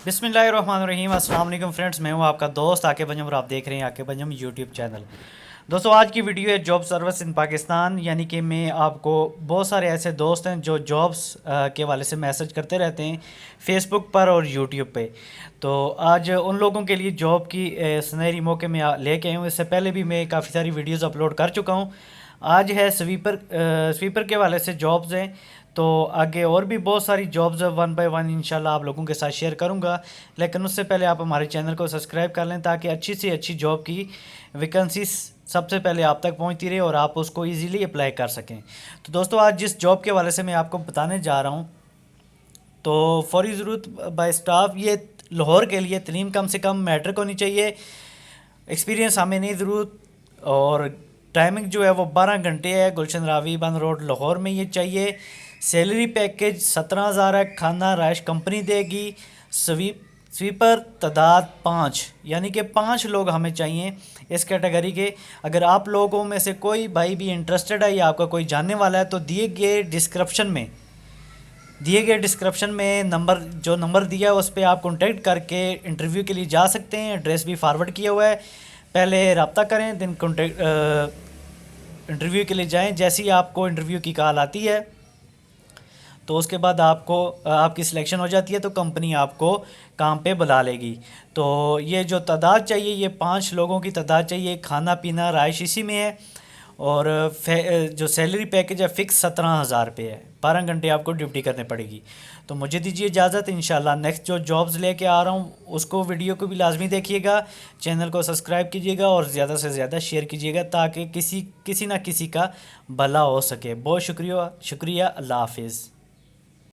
बिस्मिल्लाहिर्रहमानिर्रहीम। अस्सलाम वालेकुम फ्रेंड्स, मैं हूं आपका दोस्त आके बंजम और आप देख रहे हैं आके बंजम यूट्यूब चैनल। दोस्तों, आज की वीडियो है जॉब सर्विस इन पाकिस्तान, यानी कि मैं आपको बहुत सारे ऐसे दोस्त हैं जो जॉब्स के हवाले से मैसेज करते रहते हैं फेसबुक पर और यूट्यूब पे। तो आज उन लोगों के लिए जॉब की सुनहरी मौके में लेके आया हूँ। इससे पहले भी मैं काफ़ी सारी वीडियोज़ अपलोड कर चुका हूँ। आज है स्वीपर के हवाले से जॉब्स हैं। तो आगे और भी बहुत सारी जॉब्स वन बाय वन इंशाल्लाह आप लोगों के साथ शेयर करूंगा, लेकिन उससे पहले आप हमारे चैनल को सब्सक्राइब कर लें ताकि अच्छी से अच्छी जॉब की वैकेंसी सबसे पहले आप तक पहुंचती रहे और आप उसको इजीली अप्लाई कर सकें। तो दोस्तों, आज जिस जॉब के हवाले से मैं आपको बताने जा रहा हूं, तो फौरी ज़रूरत बाय स्टाफ, ये लाहौर के लिए तलीम कम से कम मैट्रिक होनी चाहिए। एक्सपीरियंस हमें नहीं ज़रूरत, और टाइमिंग जो है वो 12 घंटे है। गुलशन रावी बंद रोड लाहौर में ये चाहिए। सैलरी पैकेज 17,000 है। खाना राइश कंपनी देगी। स्वीपर तादाद 5, यानी कि 5 लोग हमें चाहिए इस कैटेगरी के। अगर आप लोगों में से कोई भाई भी इंटरेस्टेड है या आपका कोई जानने वाला है तो दिए गए डिस्क्रिप्शन में नंबर दिया है उस पर आप कॉन्टेक्ट करके इंटरव्यू के लिए जा सकते हैं। एड्रेस भी फॉरवर्ड किया हुआ है। पहले रब्ता करें, देन इंटरव्यू के लिए जाएं। जैसे ही आपको इंटरव्यू की कॉल आती है तो उसके बाद आपकी सिलेक्शन हो जाती है तो कंपनी आपको काम पे बुला लेगी। तो ये जो तादाद चाहिए, ये 5 लोगों की तादाद चाहिए। खाना पीना राइश इसी में है, और जो सैलरी पैकेज है फ़िक्स 17,000 पे है। 12 घंटे आपको ड्यूटी करनी पड़ेगी। तो मुझे दीजिए इजाज़त। इंशाल्लाह नेक्स्ट जो जॉब्स लेके आ रहा हूँ उसको वीडियो को भी लाजमी देखिएगा, चैनल को सब्सक्राइब कीजिएगा और ज़्यादा से ज़्यादा शेयर कीजिएगा ताकि किसी ना किसी का भला हो सके। बहुत शुक्रिया। अल्लाह हाफिज़।